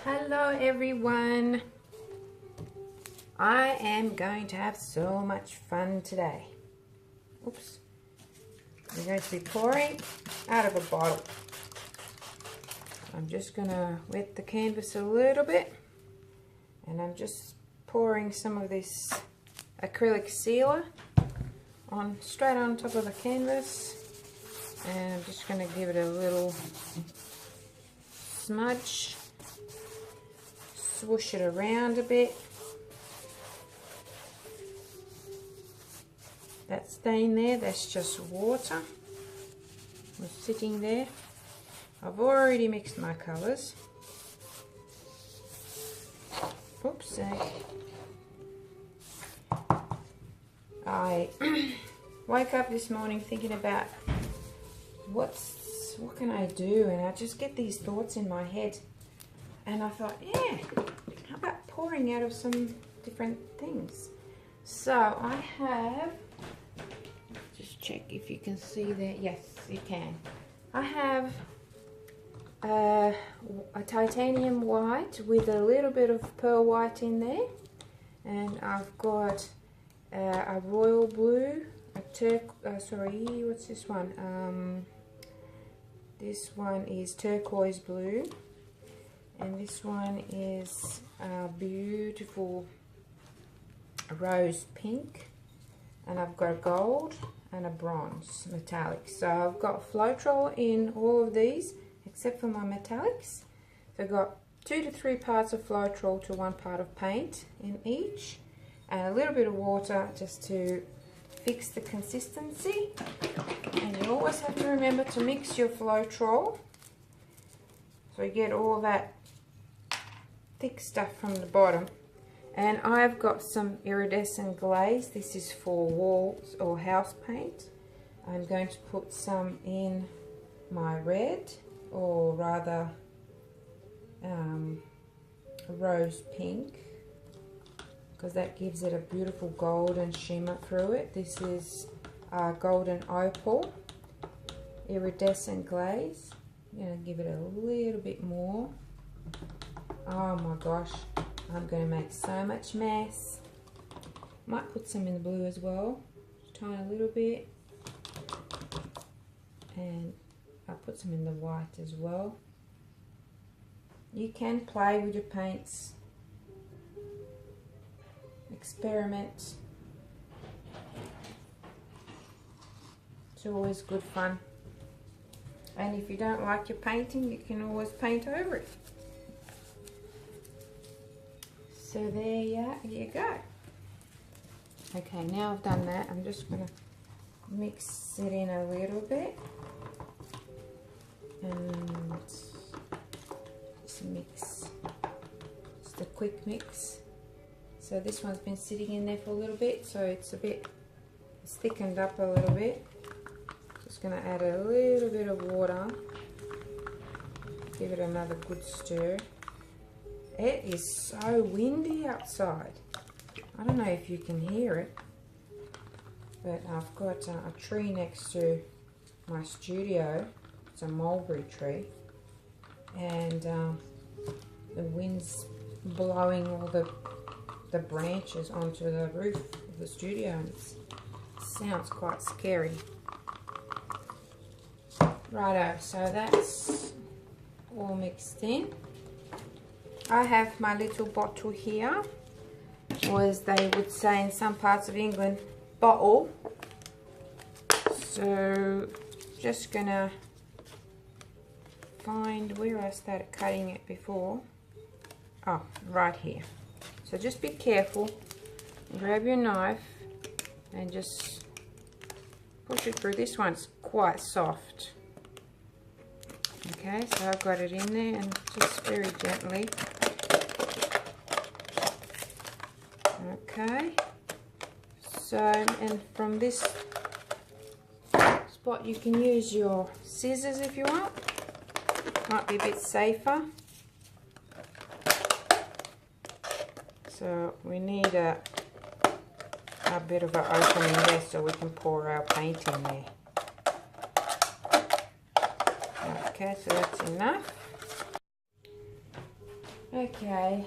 Hello everyone. I am going to have so much fun today. Oops. I'm going to be pouring out of a bottle. I'm just going to wet the canvas a little bit, and I'm just pouring some of this acrylic sealer straight on top of the canvas, and I'm just going to give it a little smudge. Swoosh it around a bit. That stain there, that's just water. It's sitting there. I've already mixed my colours. Oops. I woke up this morning thinking about what can I do, and I just get these thoughts in my head. And I thought, yeah, how about pouring out of some different things? So I have, just check if you can see there. Yes, you can. I have a titanium white with a little bit of pearl white in there. And I've got a royal blue, what's this one? This one is turquoise blue. And this one is a beautiful rose pink, and I've got a gold and a bronze metallic. So I've got Floetrol in all of these except for my metallics. So I've got 2 to 3 parts of Floetrol to 1 part of paint in each, and a little bit of water just to fix the consistency. And you always have to remember to mix your Floetrol so you get all that thick stuff from the bottom. And I've got some iridescent glaze. This is for walls or house paint. I'm going to put some in my red, or rather rose pink, because that gives it a beautiful golden shimmer through it. This is golden opal iridescent glaze. I'm going to give it a little bit more. Oh my gosh, I'm going to make so much mess. Might put some in the blue as well, just tiny a little bit. And I'll put some in the white as well. You can play with your paints, experiment. It's always good fun. And if you don't like your painting, you can always paint over it. So there you go. Okay, now I've done that, I'm just going to mix it in a little bit. And just mix. Just a quick mix. So this one's been sitting in there for a little bit, so it's thickened up a little bit. Just going to add a little bit of water. Give it another good stir. It is so windy outside. I don't know if you can hear it, but I've got a tree next to my studio. It's a mulberry tree, and the wind's blowing all the branches onto the roof of the studio, and it sounds quite scary. Righto, so that's all mixed in. I have my little bottle here, or as they would say in some parts of England, bottle. So just gonna find where I started cutting it before. Oh, right here. So just be careful, grab your knife and just push it through. This one's quite soft. Okay, so I've got it in there, and just very gently. Okay, so, and from this spot you can use your scissors if you want. Might be a bit safer. So we need a bit of an opening there so we can pour our paint in there. Okay, so that's enough. Okay,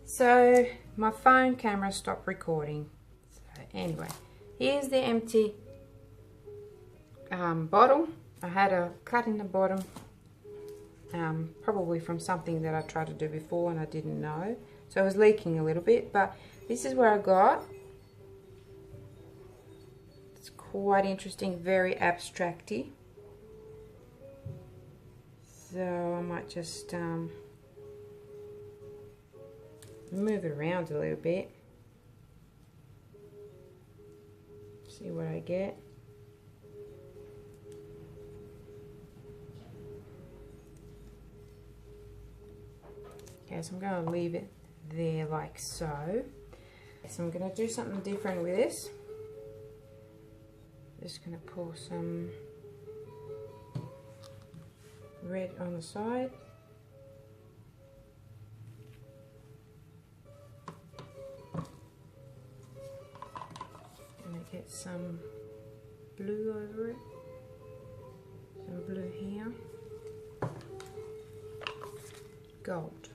so my phone camera stopped recording. So anyway, here's the empty bottle. I had a cut in the bottom, probably from something that I tried to do before and I didn't know. So it was leaking a little bit, but this is where I got. It's quite interesting, very abstracty. So I might just move it around a little bit. See what I get. Okay, so I'm going to leave it there like so. So I'm going to do something different with this. Just going to pour some red on the side. Going to get some blue over it. Some blue here. Gold.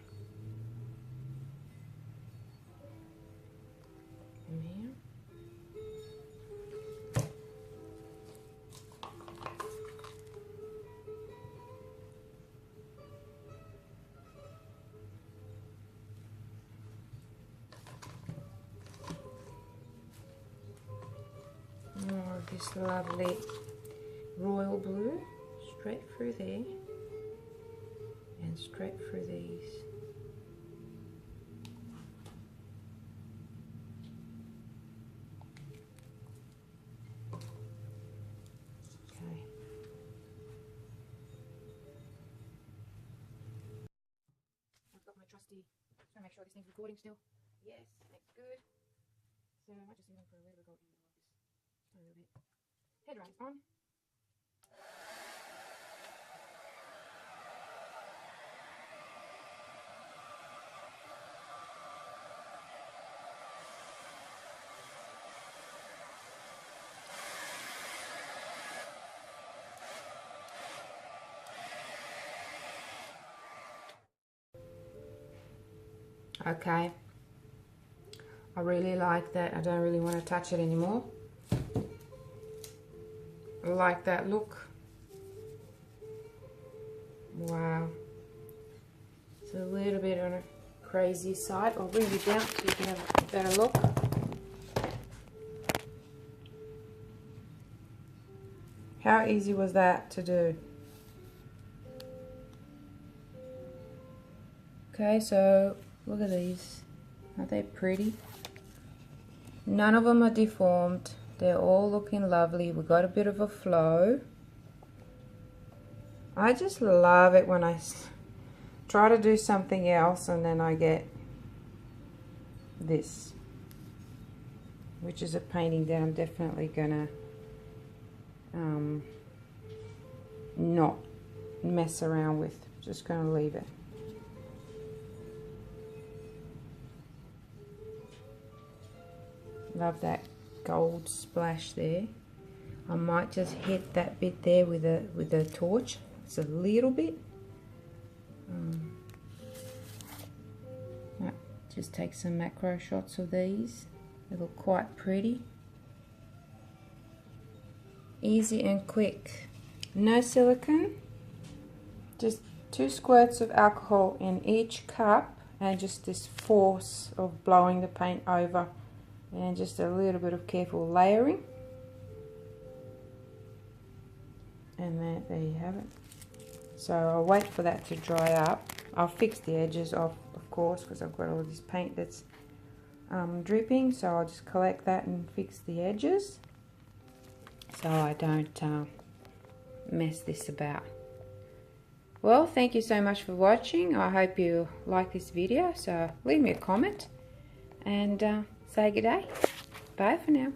More of this lovely royal blue straight through there and straight through these. Okay. I've got my trusty, just want to make sure this thing's recording still. Yes, that's good. So I might just leave them for a little bit like this. A little bit. Headlights on. Okay. I really like that. I don't really want to touch it anymore. I like that look. Wow. It's a little bit on a crazy side. I'll bring it down so you can have a better look. How easy was that to do? Okay, so look at these. Aren't they pretty? None of them are deformed. They're all looking lovely. We've got a bit of a flow. I just love it when I try to do something else and then I get this, which is a painting that I'm definitely gonna not mess around with. Just gonna leave it. Love that gold splash there. I might just hit that bit there with a torch. It's a little bit. Just take some macro shots of these. They look quite pretty. Easy and quick. No silicone. Just 2 squirts of alcohol in each cup and just this force of blowing the paint over. And just a little bit of careful layering. And there you have it. So I'll wait for that to dry up. I'll fix the edges off, of course, because I've got all this paint that's dripping. So I'll just collect that and fix the edges so I don't mess this about. Well, thank you so much for watching. I hope you like this video. So leave me a comment and say good day. Bye for now.